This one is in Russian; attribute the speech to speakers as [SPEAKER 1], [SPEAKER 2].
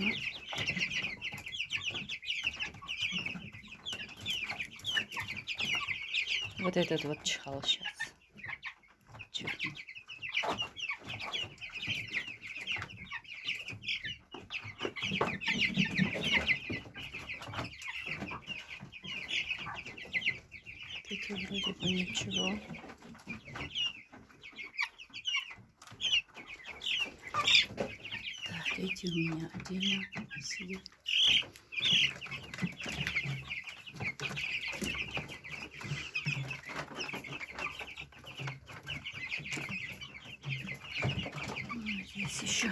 [SPEAKER 1] Ага. Вот этот вот чихал сейчас. Чихнул. Эти вроде бы ничего. Так, эти у меня отдельно сидят. Здесь еще